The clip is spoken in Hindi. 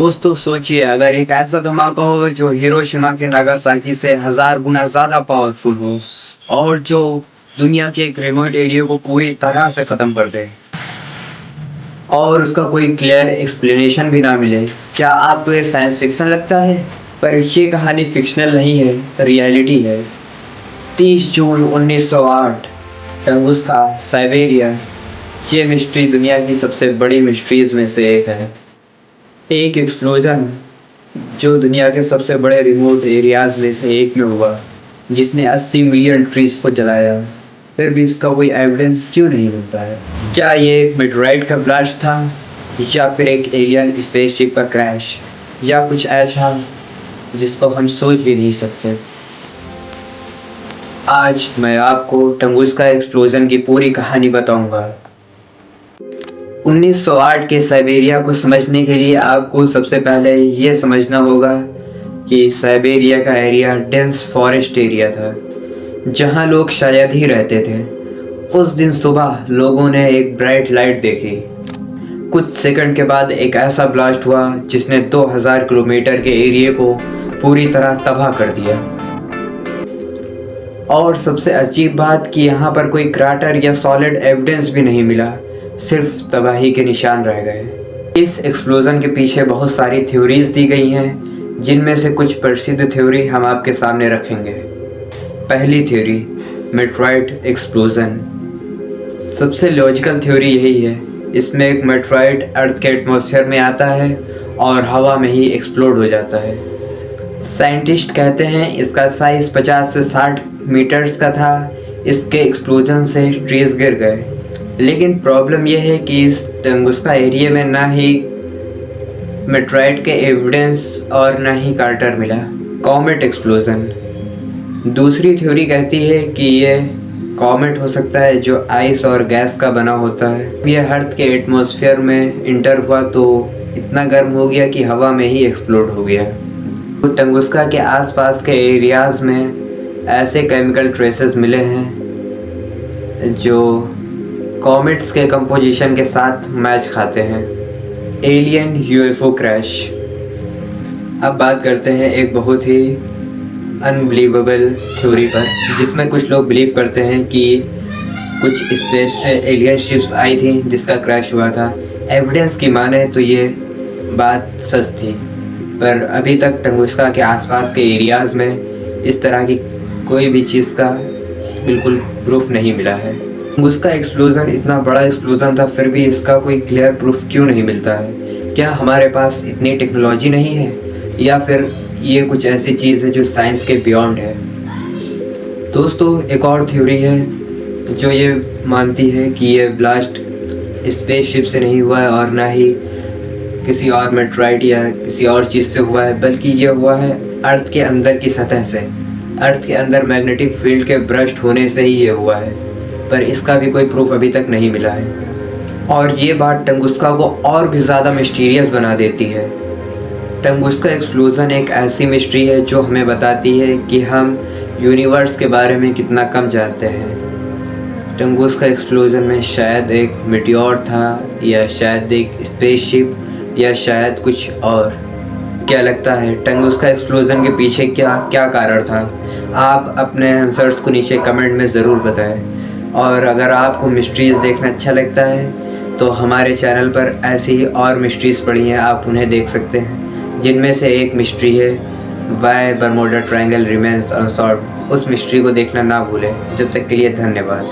दोस्तों सोचिए, अगर एक ऐसा धमाका हो जो हिरोशिमा के नागासाकी से 1000 गुना ज्यादा पावरफुल हो और जो दुनिया के एक रिमोट एरिया को पूरी तरह से खत्म कर दे और उसका कोई क्लियर एक्सप्लेनेशन भी ना मिले, क्या आपको ये साइंस फिक्शन लगता है? पर ये कहानी फिक्शनल नहीं है, रियलिटी है। 30 जून 1908, टंगुस्का, साइबेरिया। ये मिस्ट्री दुनिया की सबसे बड़ी मिस्ट्रीज में से एक है। एक एक्सप्लोजन जो दुनिया के सबसे बड़े रिमोट एरियाज में से एक में हुआ, जिसने 80 मिलियन ट्रीज को जलाया, फिर भी इसका कोई एविडेंस क्यों नहीं मिलता है? क्या ये एक मेटेराइट का ब्लास्ट था, या फिर एक एलियन स्पेसशिप का क्रैश, या कुछ ऐसा जिसको हम सोच भी नहीं सकते? आज मैं आपको टंगुस्का एक्सप्लोजन की पूरी कहानी बताऊंगा। 1908 के साइबेरिया को समझने के लिए आपको सबसे पहले ये समझना होगा कि साइबेरिया का एरिया डेंस फॉरेस्ट एरिया था, जहाँ लोग शायद ही रहते थे। उस दिन सुबह लोगों ने एक ब्राइट लाइट देखी। कुछ सेकंड के बाद एक ऐसा ब्लास्ट हुआ जिसने 2000 किलोमीटर के एरिया को पूरी तरह तबाह कर दिया। और सबसे अजीब बात कि यहाँ पर कोई क्राटर या सॉलिड एविडेंस भी नहीं मिला, सिर्फ तबाही के निशान रह गए। इस एक्सप्लोजन के पीछे बहुत सारी थ्योरीज दी गई हैं, जिनमें से कुछ प्रसिद्ध थ्योरी हम आपके सामने रखेंगे। पहली थ्योरी, मेटेराइट एक्सप्लोजन। सबसे लॉजिकल थ्योरी यही है। इसमें एक मेटेराइट अर्थ के एटमॉस्फेयर में आता है और हवा में ही एक्सप्लोड हो जाता है। साइंटिस्ट कहते हैं इसका साइज 50 से 60 मीटर्स का था। इसके एक्सप्लोजन से ट्रीज गिर गए। लेकिन प्रॉब्लम यह है कि इस टंगुस्का एरिया में ना ही मेटेराइट के एविडेंस और ना ही कार्टर मिला। Comet explosion. दूसरी थ्योरी कहती है कि ये कॉमेट हो सकता है जो आइस और गैस का बना होता है। यह अर्थ के एटमॉस्फेयर में इंटर हुआ तो इतना गर्म हो गया कि हवा में ही एक्सप्लोड हो गया। तो टंगुस्का के आसपास के एरियाज में ऐसे केमिकल ट्रेसेस मिले हैं जो कॉमेट्स के कंपोजिशन के साथ मैच खाते हैं। Alien UFO crash. अब बात करते हैं एक बहुत ही अनबिलीवेबल थ्योरी पर, जिसमें कुछ लोग बिलीव करते हैं कि कुछ स्पेस से एलियन शिप्स आई थी जिसका क्रैश हुआ था। एविडेंस की माने तो ये बात सच थी, पर अभी तक टंगुस्का के आसपास के एरियाज़ में इस तरह की कोई भी चीज़ का बिल्कुल प्रूफ नहीं मिला है। टंगुस्का एक्सप्लोजन इतना बड़ा एक्सप्लोजन था, फिर भी इसका कोई क्लियर प्रूफ क्यों नहीं मिलता है? क्या हमारे पास इतनी टेक्नोलॉजी नहीं है, या फिर ये कुछ ऐसी चीज़ है जो साइंस के बियॉन्ड है? दोस्तों, एक और थ्योरी है जो ये मानती है कि ये ब्लास्ट स्पेसशिप से नहीं हुआ है और ना ही किसी और मेटेराइट या किसी और चीज़ से हुआ है, बल्कि ये हुआ है अर्थ के अंदर की सतह से। अर्थ के अंदर मैग्नेटिक फील्ड के ब्रस्ट होने से ही ये हुआ है, पर इसका भी कोई प्रूफ अभी तक नहीं मिला है। और ये बात टंगुस्का को और भी ज़्यादा मिस्टीरियस बना देती है। टंगुस्का एक्सप्लोजन एक ऐसी मिस्ट्री है जो हमें बताती है कि हम यूनिवर्स के बारे में कितना कम जानते हैं। टंगुस्का एक्सप्लोजन में शायद एक मीटियोर था, या शायद एक स्पेसशिप, या शायद कुछ और। क्या लगता है टंगुस्का एक्सप्लोजन के पीछे क्या क्या कारण था? आप अपने आंसर्स को नीचे कमेंट में ज़रूर बताएं। और अगर आपको मिस्ट्रीज़ देखना अच्छा लगता है तो हमारे चैनल पर ऐसी ही और मिस्ट्रीज़ पड़ी हैं, आप उन्हें देख सकते हैं। जिनमें से एक मिस्ट्री है Y Bermuda triangle remains unsolved. उस मिस्ट्री को देखना ना भूलें। जब तक के लिए धन्यवाद।